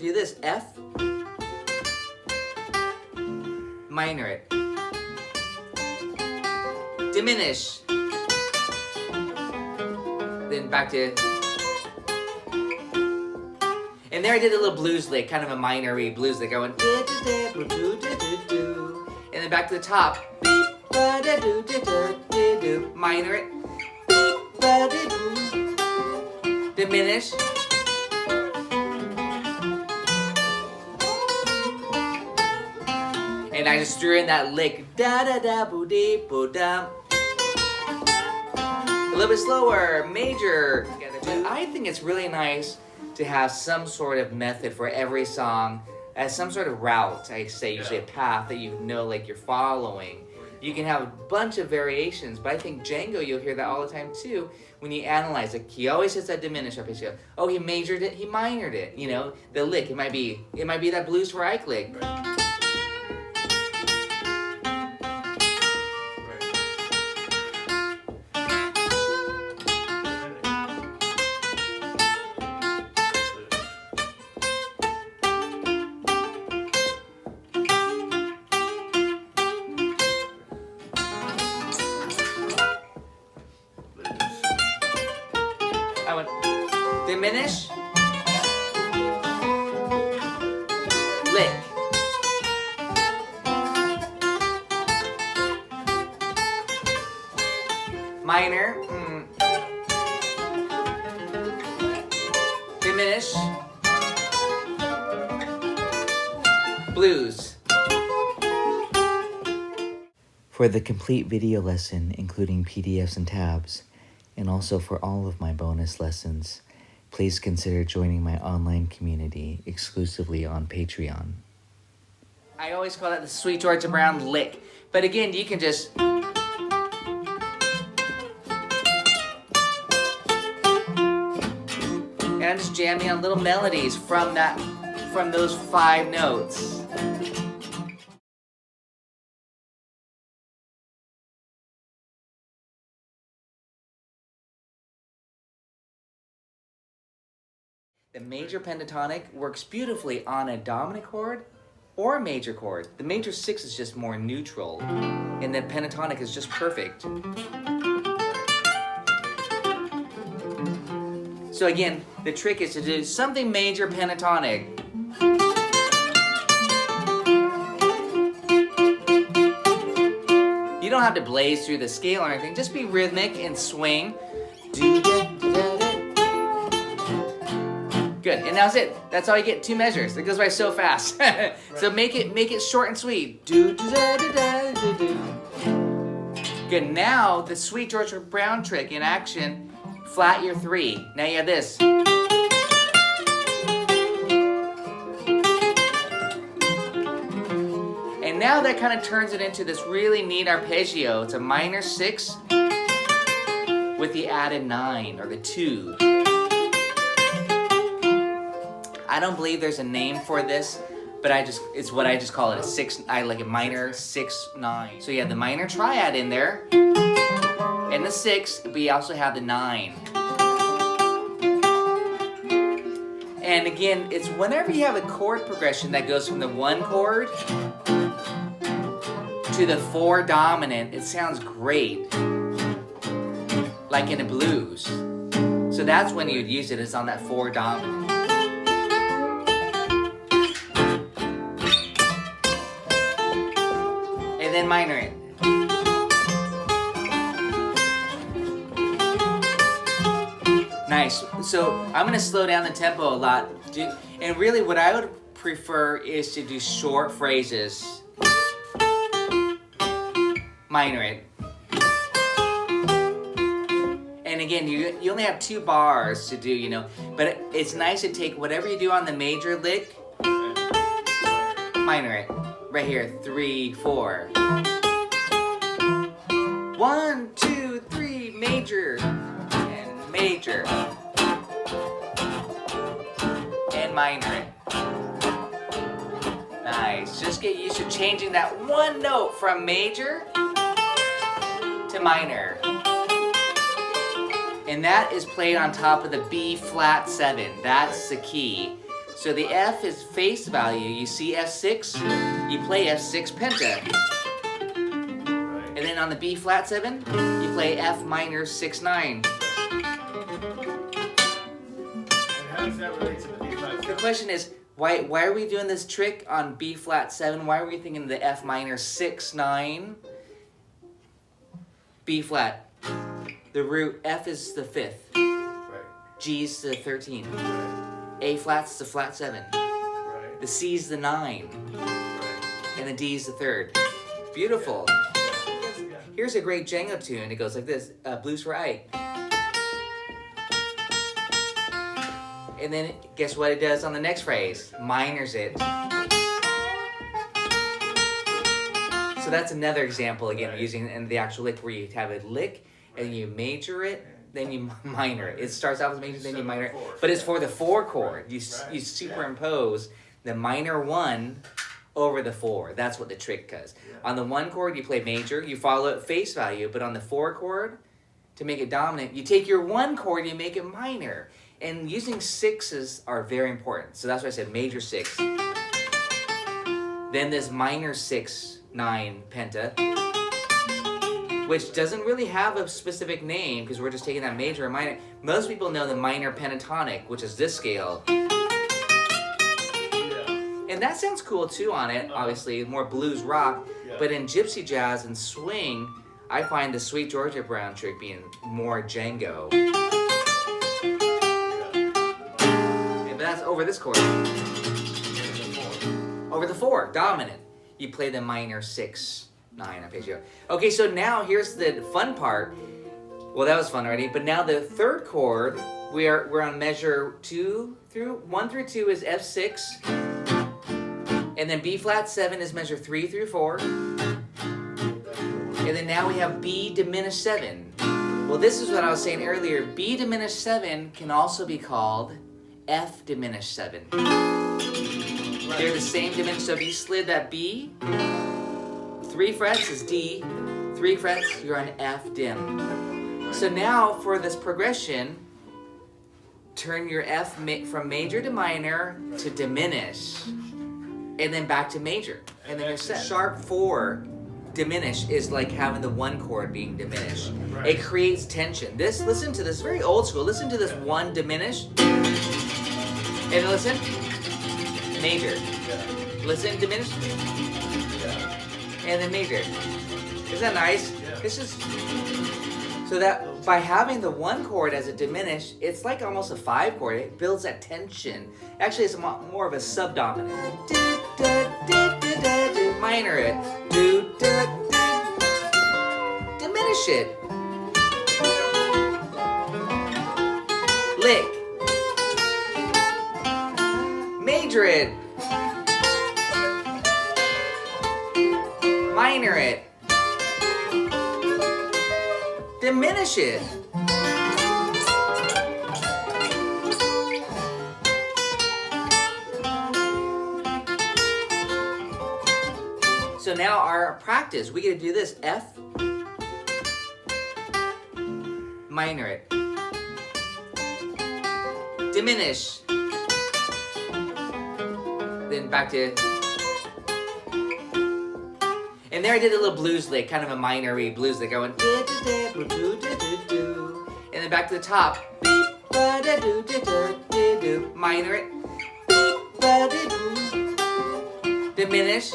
do this. F, minor it, diminish, then back to, and there I did a little blues lick, kind of a minor-y blues lick. I went, and then back to the top, minor it, diminish, and I just threw in that lick, da da da boo dee boo dum. A little bit slower, major. But I think it's really nice to have some sort of method for every song, as some sort of route. I say usually a path that you know, like you're following. You can have a bunch of variations, but I think Django, you'll hear that all the time too. When you analyze it, he always hits that diminished arpeggio. You go, oh, he majored it, he minored it. You know, the lick. It might be that blues for Ike lick. I went diminish, lick, minor, diminish, blues. For the complete video lesson, including PDFs and tabs, and also for all of my bonus lessons, please consider joining my online community exclusively on Patreon. I always call that the Sweet Georgia Brown lick. But again, you can just... And I'm just jamming on little melodies from those 5 notes. The major pentatonic works beautifully on a dominant chord or a major chord. The major 6 is just more neutral, and the pentatonic is just perfect. So again, the trick is to do something major pentatonic. You don't have to blaze through the scale or anything, just be rhythmic and swing. Good, and that's it. That's all you get, 2 measures. It goes by so fast. So make it short and sweet. Good, now the Sweet Georgia Brown trick in action, flat your 3. Now you have this. And now that kind of turns it into this really neat arpeggio. It's a minor 6 with the added 9, or the 2. I don't believe there's a name for this, but it's what I just call it, a 6, I like a minor 6-9. So you have the minor triad in there, and the 6, but you also have the 9. And again, it's whenever you have a chord progression that goes from the 1 chord to the 4 dominant, it sounds great, like in a blues. So that's when you'd use it, is on that 4 dominant. And then minor it. Nice. So I'm going to slow down the tempo a lot. And really what I would prefer is to do short phrases. Minor it. And again, you only have 2 bars to do, you know. But it's nice to take whatever you do on the major lick, minor it. Right here, 3, 4. 1, 2, 3, major, and major, and minor it. Nice. Just get used to changing that 1 note from major to minor. And that is played on top of the B flat 7. That's the key. So the F is face value. You see F6, you play F6 penta. And then on the B flat 7, you play F minor 6/9. And how does that relate to the B flat? The question is, why are we doing this trick on B flat 7? Why are we thinking the F minor 6/9? B flat. The root F is the 5th. Right. G's the 13th. Right. A flat's the flat 7. Right. The C's the 9. Right. And the D's the 3rd. Beautiful. Yeah. Here's a great Django tune. It goes like this. Blues for Ike. And then guess what it does on the next phrase? Minors it. So that's another example again using in the actual lick where you have a lick and you major it, then you minor it. It starts out with major, then you minor it. But it's for the 4 chord. You superimpose the minor 1 over the 4. That's what the trick does. On the 1 chord you play major, you follow it face value, but on the 4 chord, to make it dominant, you take your 1 chord, you make it minor. And using 6s are very important. So that's why I said major 6. Then this minor 6/9 penta, which doesn't really have a specific name because we're just taking that major and minor. Most people know the minor pentatonic, which is this scale. And that sounds cool too on it, obviously, more blues rock. But in gypsy jazz and swing, I find the Sweet Georgia Brown trick being more Django. But that's over this chord. Over the 4, dominant. You play the minor 6/9 arpeggio. Okay, so now here's the fun part. Well, that was fun already, but now the 3rd chord, we're on measure 1 through 2 is F6, and then B flat 7 is measure 3 through 4, and then now we have B diminished 7. Well, this is what I was saying earlier. B diminished 7 can also be called F diminished 7. They're the same diminished. So if you slid that B, 3 frets is D, 3 frets, you're on F dim. So now for this progression, turn your F from major to minor to diminish, and then back to major, and then you're set. Sharp 4 diminish is like having the 1 chord being diminished. It creates tension. Listen to this, very old school. Listen to this 1 diminish. And listen, major. Listen, diminished. And then major. Isn't that nice? It's just so that by having the 1 chord as a diminished, it's like almost a 5 chord. It builds that tension. Actually, it's more of a subdominant. Minor it. Diminish it. Lick. Major it. Minor it. Diminish it. So now our practice, we get to do this. F, minor it. Diminish. Then back to, and there I did a little blues lick, kind of a minor-y blues lick, going, and then back to the top, minor it, diminish,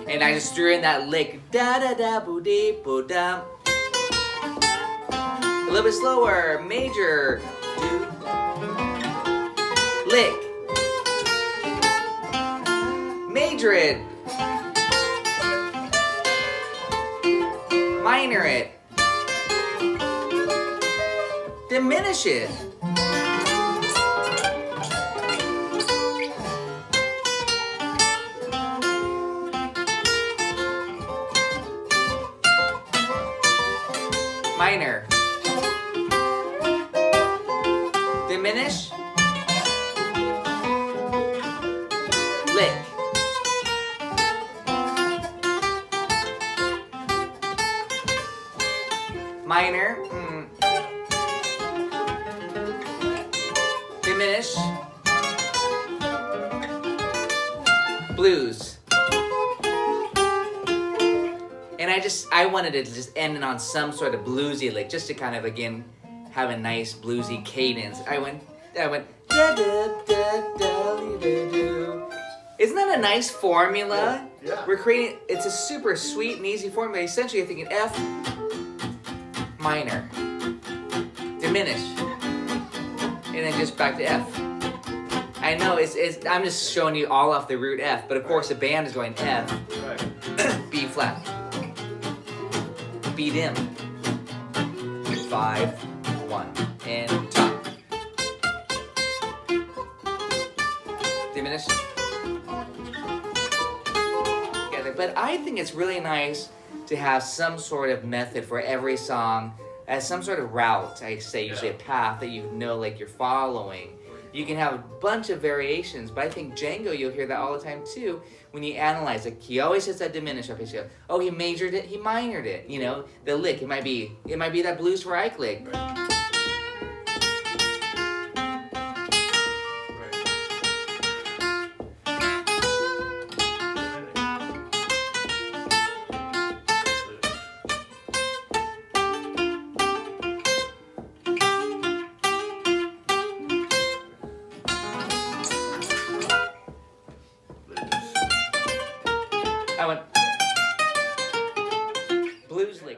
and I just threw in that lick, da-da-da-boo-dee-boo-dum. A little bit slower, major, lick, major it, minor it, diminish it. Minor. Diminish. Lick. Minor. diminished, blues. And I wanted to just end it on some sort of bluesy lick, just to kind of again have a nice bluesy cadence. I went da da da da da do. Isn't that a nice formula? Yeah. We're creating. It's a super sweet and easy formula. Essentially, you're thinking F minor, diminished, and then just back to F. I know I'm just showing you all off the root F, but of course the band is going F, Right. B flat, B dim, 5, 1, and top. Diminished. Together. But I think it's really nice to have some sort of method for every song, as some sort of route, I say, usually a path that you know like you're following. You can have a bunch of variations, but I think Django, you'll hear that all the time too when you analyze. Like he always hits that diminished arpeggio. Oh, he majored it, he minored it. You know, the lick. It might be that blues for Ike lick. Right. I went blues lick.